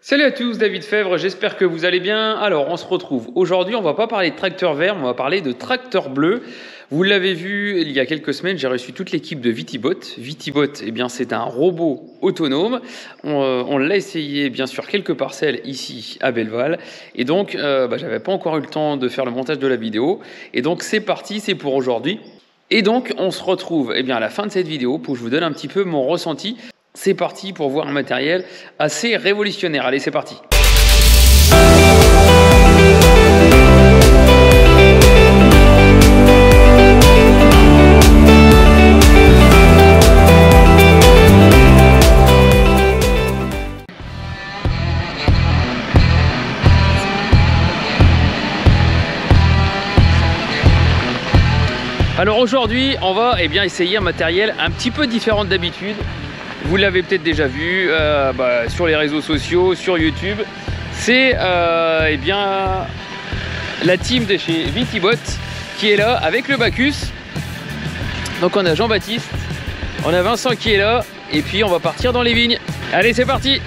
Salut à tous, David Fèvre, j'espère que vous allez bien. Alors, on se retrouve. Aujourd'hui, on va pas parler de tracteur vert, mais on va parler de tracteur bleu. Vous l'avez vu, il y a quelques semaines, j'ai reçu toute l'équipe de Vitibot. Vitibot, eh bien, c'est un robot autonome. On l'a essayé, bien sûr, quelques parcelles ici à Belleval. Et donc, j'avais pas encore eu le temps de faire le montage de la vidéo. Et donc, c'est parti, c'est pour aujourd'hui. Et donc, on se retrouve à la fin de cette vidéo pour que je vous donne un petit peu mon ressenti. C'est parti pour voir un matériel assez révolutionnaire. Allez, c'est parti. Alors aujourd'hui, on va essayer un matériel un petit peu différent d'habitude. Vous l'avez peut-être déjà vu sur les réseaux sociaux, sur YouTube. C'est la team de chez Vitibot qui est là avec le Bacchus. Donc on a Jean-Baptiste, on a Vincent qui est là et puis on va partir dans les vignes. Allez, c'est parti!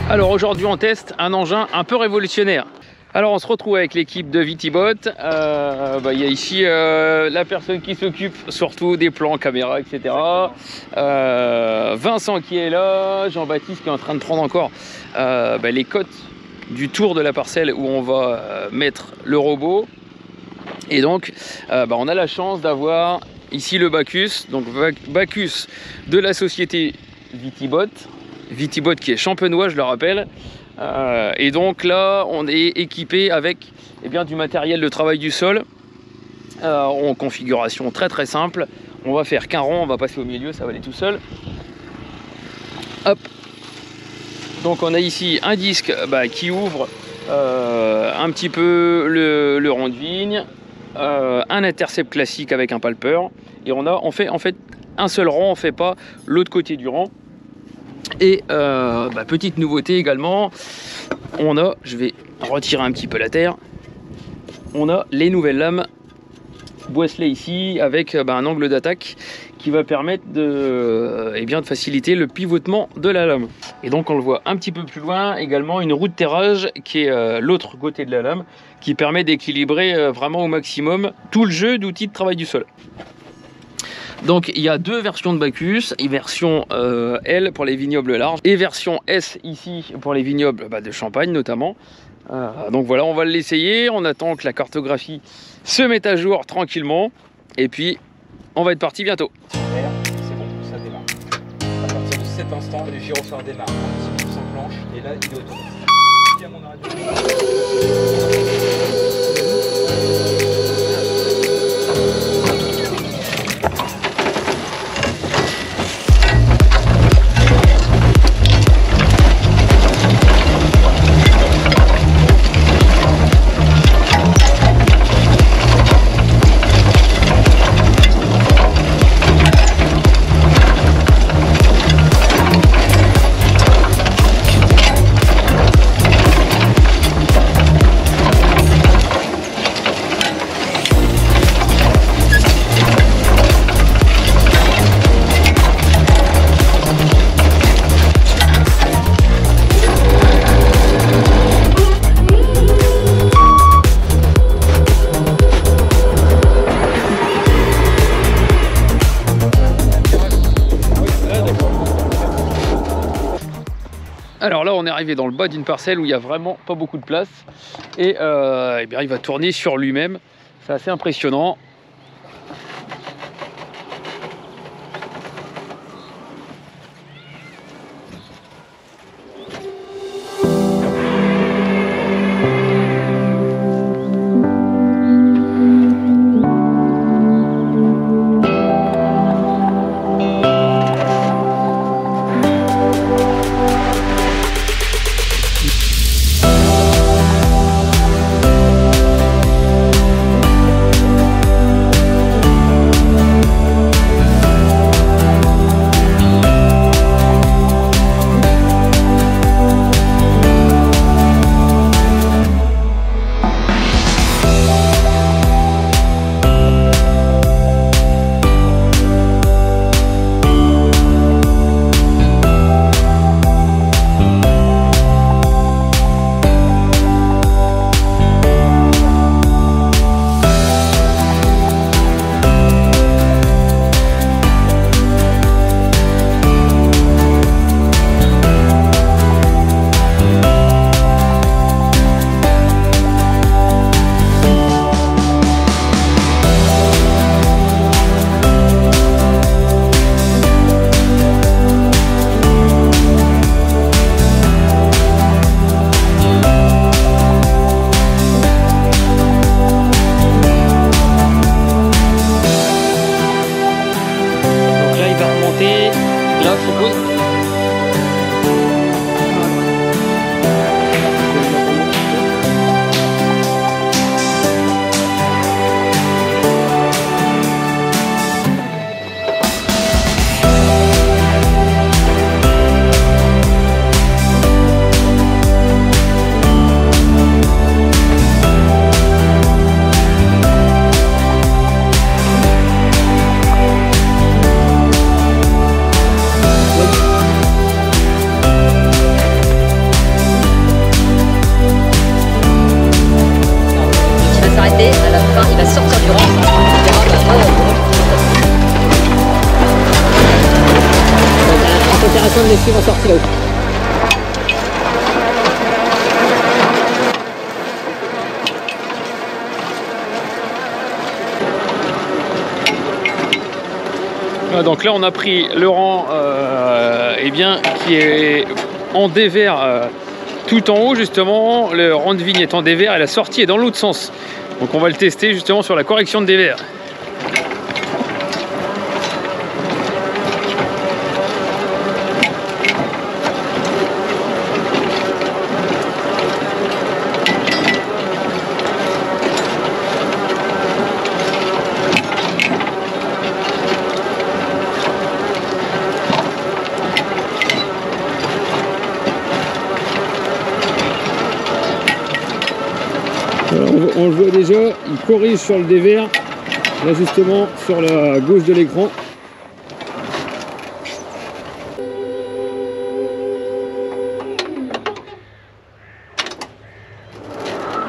Alors aujourd'hui on teste un engin un peu révolutionnaire. Alors on se retrouve avec l'équipe de Vitibot. Il y a ici la personne qui s'occupe surtout des plans, caméra, etc. Vincent qui est là, Jean-Baptiste qui est en train de prendre encore les cotes du tour de la parcelle où on va mettre le robot. Et donc on a la chance d'avoir ici le Bacchus, donc Bacchus de la société Vitibot. Vitibot qui est champenois, je le rappelle. Et donc là, on est équipé avec du matériel de travail du sol en configuration très très simple. On va faire qu'un rond, on va passer au milieu, ça va aller tout seul. Hop. Donc on a ici un disque qui ouvre un petit peu le rond de vigne, un intercept classique avec un palpeur. Et on fait en fait un seul rond, on ne fait pas l'autre côté du rond. Et petite nouveauté également, je vais retirer un petit peu la terre, on a les nouvelles lames Boisselet ici avec un angle d'attaque qui va permettre de faciliter le pivotement de la lame. Et donc on le voit un petit peu plus loin également une roue de terrage qui est l'autre côté de la lame qui permet d'équilibrer vraiment au maximum tout le jeu d'outils de travail du sol. Donc il y a deux versions de Bacchus, version L pour les vignobles larges et version S ici pour les vignobles de Champagne notamment. Donc voilà, on va l'essayer, on attend que la cartographie se mette à jour tranquillement et puis on va être parti bientôt. C'est bon, ça démarre. À partir de cet instant, le gyrophare démarre. Il s'enclenche et là il est autonome. Il y a mon radio. Alors là on est arrivé dans le bas d'une parcelle où il n'y a vraiment pas beaucoup de place et il va tourner sur lui-même, c'est assez impressionnant. et à la fin il va sortir du rang. On verra, c'est intéressant de les suivre en sortie là-haut. Donc là on a pris le rang eh bien, qui est en dévers tout en haut justement, le rang de vigne est en dévers et la sortie est dans l'autre sens. Donc on va le tester justement sur la correction de dévers. On le voit déjà, il corrige sur le dévers, là justement sur la gauche de l'écran. Tu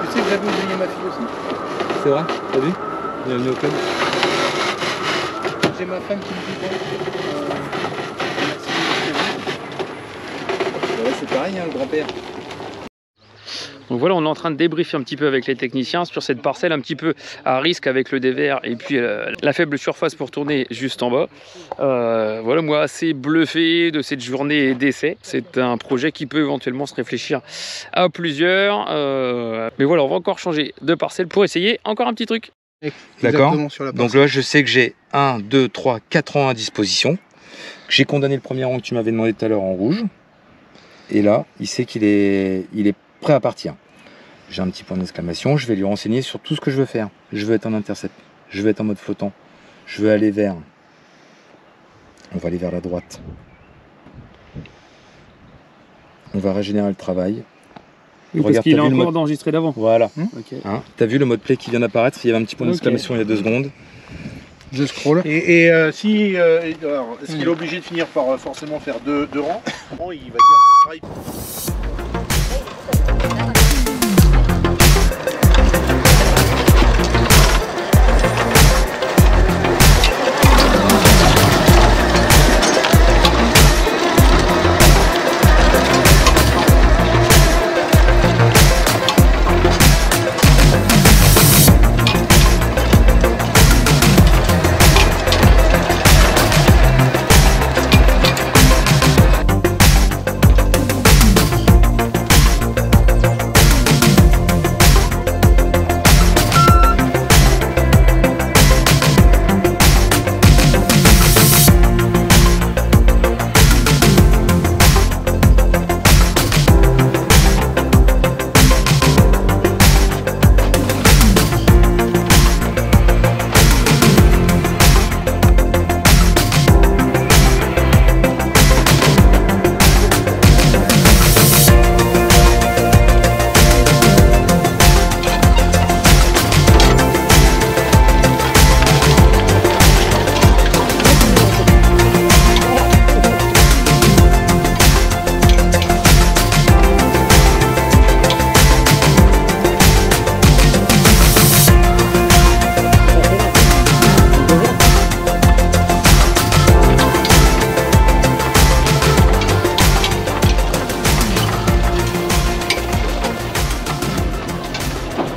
sais que j'avais oublié ma fille aussi. C'est vrai? T'as vu? Bienvenue au club. J'ai ma femme qui me dit bon. Ouais, c'est pareil, hein, le grand-père. Donc voilà, on est en train de débriefer un petit peu avec les techniciens sur cette parcelle un petit peu à risque avec le dévers et puis la faible surface pour tourner juste en bas. Voilà, moi assez bluffé de cette journée d'essai. C'est un projet qui peut éventuellement se réfléchir à plusieurs. Mais voilà, on va encore changer de parcelle pour essayer encore un petit truc. D'accord. Donc là, je sais que j'ai 1, 2, 3, 4 rangs à disposition. J'ai condamné le premier rang que tu m'avais demandé tout à l'heure en rouge. Et là, il sait qu'il est prêt à partir. J'ai un petit point d'exclamation, je vais lui renseigner sur tout ce que je veux faire. Je veux être en intercept, je veux être en mode flottant, je veux aller vers... On va aller vers la droite. On va régénérer le travail. Oui, parce qu'il est encore enregistré d'avant. Voilà. Okay. Hein, t'as vu le mode play qui vient d'apparaître? Il y avait un petit point d'exclamation il y a 2 secondes. Je scroll. Et si, alors, est-ce qu'il est obligé de finir par forcément faire deux rangs? Il va dire, je travaille.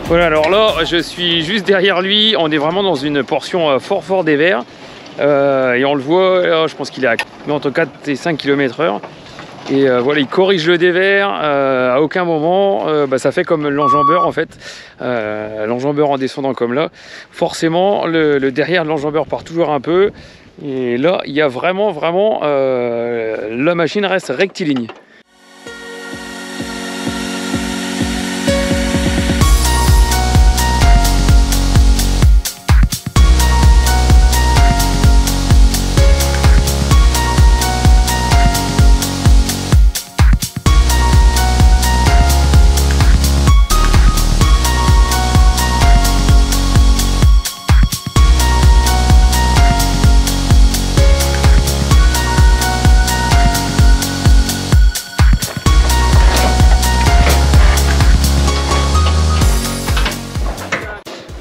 Voilà, alors là, je suis juste derrière lui. On est vraiment dans une portion fort dévers. Et on le voit, là, je pense qu'il est à entre 4 et 5 km/h. Et voilà, il corrige le dévers. À aucun moment, ça fait comme l'enjambeur en fait. L'enjambeur en descendant comme là. Forcément, le derrière de l'enjambeur part toujours un peu. Et là, il y a vraiment, la machine reste rectiligne.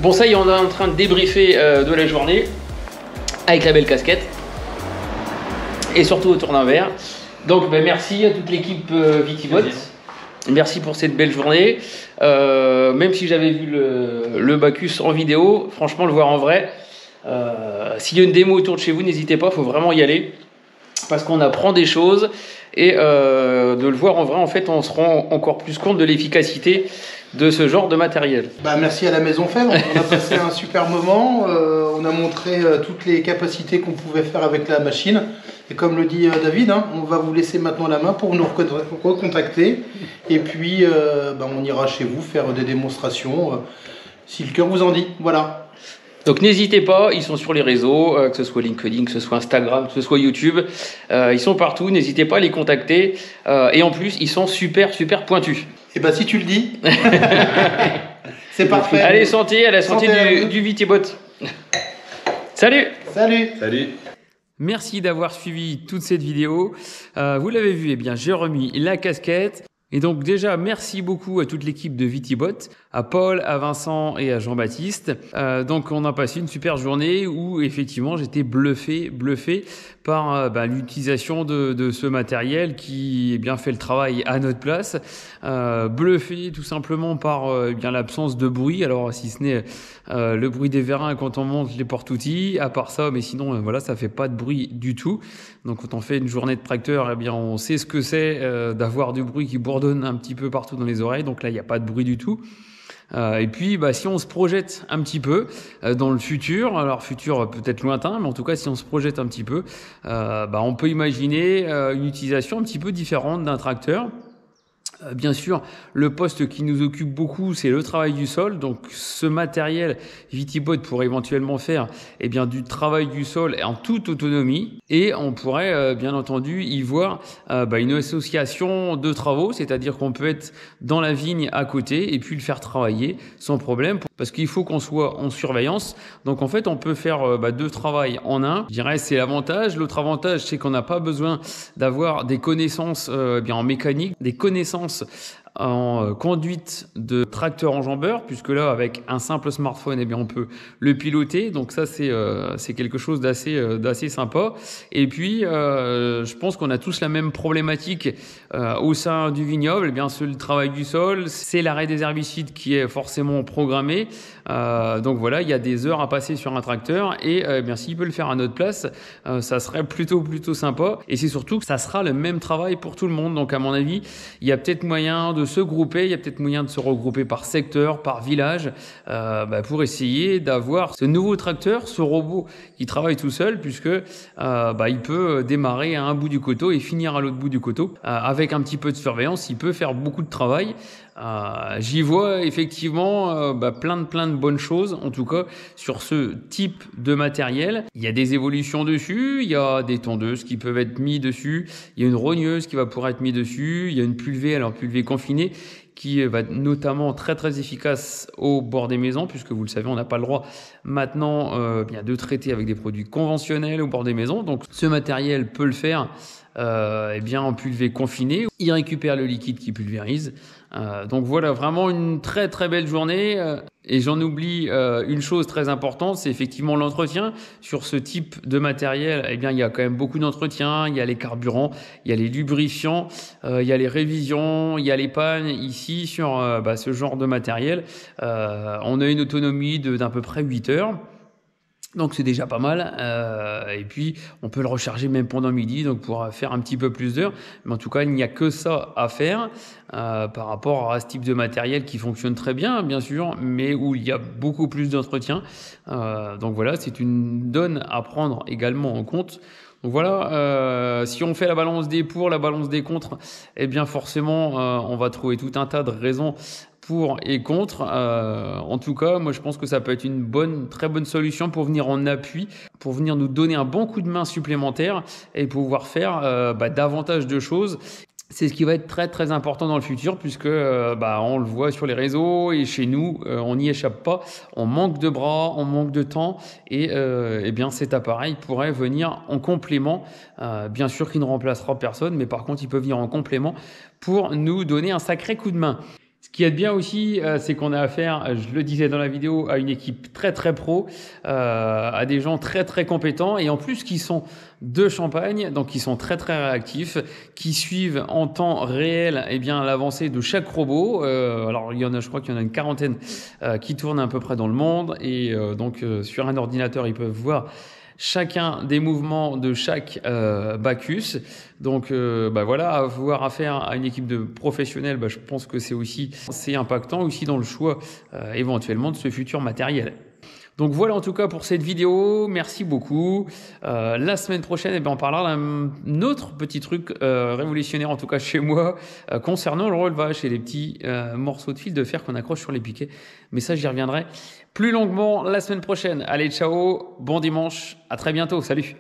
Bon, ça y est, on est en train de débriefer de la journée avec la belle casquette et surtout autour d'un verre. Donc merci à toute l'équipe Vitibot. Merci pour cette belle journée. Même si j'avais vu le Bacchus en vidéo, franchement le voir en vrai, s'il y a une démo autour de chez vous, n'hésitez pas, il faut vraiment y aller parce qu'on apprend des choses et de le voir en vrai, en fait, on se rend encore plus compte de l'efficacité de ce genre de matériel. Merci à la Maison Fèvre, on a passé un super moment, on a montré toutes les capacités qu'on pouvait faire avec la machine. Et comme le dit David, on va vous laisser maintenant la main pour nous recontacter. Et puis, on ira chez vous faire des démonstrations, si le cœur vous en dit. Voilà. Donc n'hésitez pas, ils sont sur les réseaux, que ce soit LinkedIn, que ce soit Instagram, que ce soit YouTube. Ils sont partout, n'hésitez pas à les contacter. Et en plus, ils sont super pointus. Et si tu le dis, c'est parfait. Allez, santé à la santé du Vitibot. Salut. Salut. Salut. Merci d'avoir suivi toute cette vidéo. Vous l'avez vu, eh bien, j'ai remis la casquette. Et donc déjà, merci beaucoup à toute l'équipe de Vitibot, à Paul, à Vincent et à Jean-Baptiste. Donc on a passé une super journée où effectivement j'étais bluffé par l'utilisation de ce matériel qui fait le travail à notre place. Bluffé tout simplement par l'absence de bruit, alors si ce n'est le bruit des vérins quand on monte les porte-outils, à part ça, mais sinon ça fait pas de bruit du tout. Donc quand on fait une journée de tracteur, on sait ce que c'est d'avoir du bruit qui bourdonne un petit peu partout dans les oreilles. Donc là il n'y a pas de bruit du tout. Et puis si on se projette un petit peu dans le futur, alors futur peut-être lointain, mais en tout cas si on se projette un petit peu, on peut imaginer une utilisation un petit peu différente d'un tracteur. Bien sûr, le poste qui nous occupe beaucoup, c'est le travail du sol. Donc, ce matériel Vitibot pourrait éventuellement faire du travail du sol en toute autonomie. Et on pourrait, bien entendu, y voir une association de travaux, c'est-à-dire qu'on peut être dans la vigne à côté et puis le faire travailler sans problème. Parce qu'il faut qu'on soit en surveillance. Donc, en fait, on peut faire deux travails en un. Je dirais c'est l'avantage. L'autre avantage, c'est qu'on n'a pas besoin d'avoir des connaissances en mécanique, des connaissances en conduite de tracteur enjambeur, puisque là avec un simple smartphone on peut le piloter, donc ça c'est quelque chose d'assez sympa. Et puis je pense qu'on a tous la même problématique au sein du vignoble. C'est le travail du sol, c'est l'arrêt des herbicides qui est forcément programmé, donc voilà, il y a des heures à passer sur un tracteur et s'il peut le faire à notre place, ça serait plutôt sympa. Et c'est surtout que ça sera le même travail pour tout le monde. Donc à mon avis, il y a peut-être moyen de se grouper, il y a peut-être moyen de se regrouper par secteur, par village, pour essayer d'avoir ce nouveau tracteur, ce robot qui travaille tout seul, puisque il peut démarrer à un bout du coteau et finir à l'autre bout du coteau. Avec un petit peu de surveillance, il peut faire beaucoup de travail. J'y vois effectivement plein de bonnes choses, en tout cas sur ce type de matériel. Il y a des évolutions dessus, il y a des tondeuses qui peuvent être mis dessus, il y a une rogneuse qui va pouvoir être mise dessus, il y a une pulvée, alors pulvée confinée, qui va être notamment très efficace au bord des maisons, puisque vous le savez, on n'a pas le droit maintenant de traiter avec des produits conventionnels au bord des maisons. Donc ce matériel peut le faire en pulvée confinée. Il récupère le liquide qui pulvérise. Donc voilà, vraiment une très belle journée. Et j'en oublie une chose très importante, c'est effectivement l'entretien. Sur ce type de matériel, il y a quand même beaucoup d'entretien. Il y a les carburants, il y a les lubrifiants, il y a les révisions, il y a les pannes. Ici, sur ce genre de matériel, on a une autonomie d'à peu près 8 heures. Donc c'est déjà pas mal, et puis on peut le recharger même pendant midi, donc pour faire un petit peu plus d'heures. Mais en tout cas, il n'y a que ça à faire par rapport à ce type de matériel qui fonctionne très bien, bien sûr, mais où il y a beaucoup plus d'entretien. Donc voilà, c'est une donne à prendre également en compte. Donc voilà, si on fait la balance des pour, la balance des contre, forcément on va trouver tout un tas de raisons pour et contre. En tout cas, moi je pense que ça peut être une très bonne solution pour venir en appui, pour venir nous donner un bon coup de main supplémentaire et pouvoir faire davantage de choses. C'est ce qui va être très important dans le futur, puisque on le voit sur les réseaux et chez nous, on n'y échappe pas. On manque de bras, on manque de temps, et cet appareil pourrait venir en complément. Bien sûr qu'il ne remplacera personne, mais par contre il peut venir en complément pour nous donner un sacré coup de main. Ce qui est bien aussi, c'est qu'on a affaire, je le disais dans la vidéo, à une équipe très pro, à des gens très compétents et en plus qui sont de Champagne, donc qui sont très réactifs, qui suivent en temps réel eh bien l'avancée de chaque robot. Alors il y en a, je crois qu'il y en a une quarantaine qui tournent à peu près dans le monde et donc sur un ordinateur ils peuvent voir chacun des mouvements de chaque Bacchus. Donc voilà, avoir affaire à une équipe de professionnels, je pense que c'est impactant aussi dans le choix éventuellement de ce futur matériel. Donc voilà en tout cas pour cette vidéo, merci beaucoup. La semaine prochaine, on parlera d'un autre petit truc révolutionnaire, en tout cas chez moi, concernant le relevage et les petits morceaux de fil de fer qu'on accroche sur les piquets. Mais ça, j'y reviendrai plus longuement la semaine prochaine. Allez, ciao, bon dimanche, à très bientôt, salut.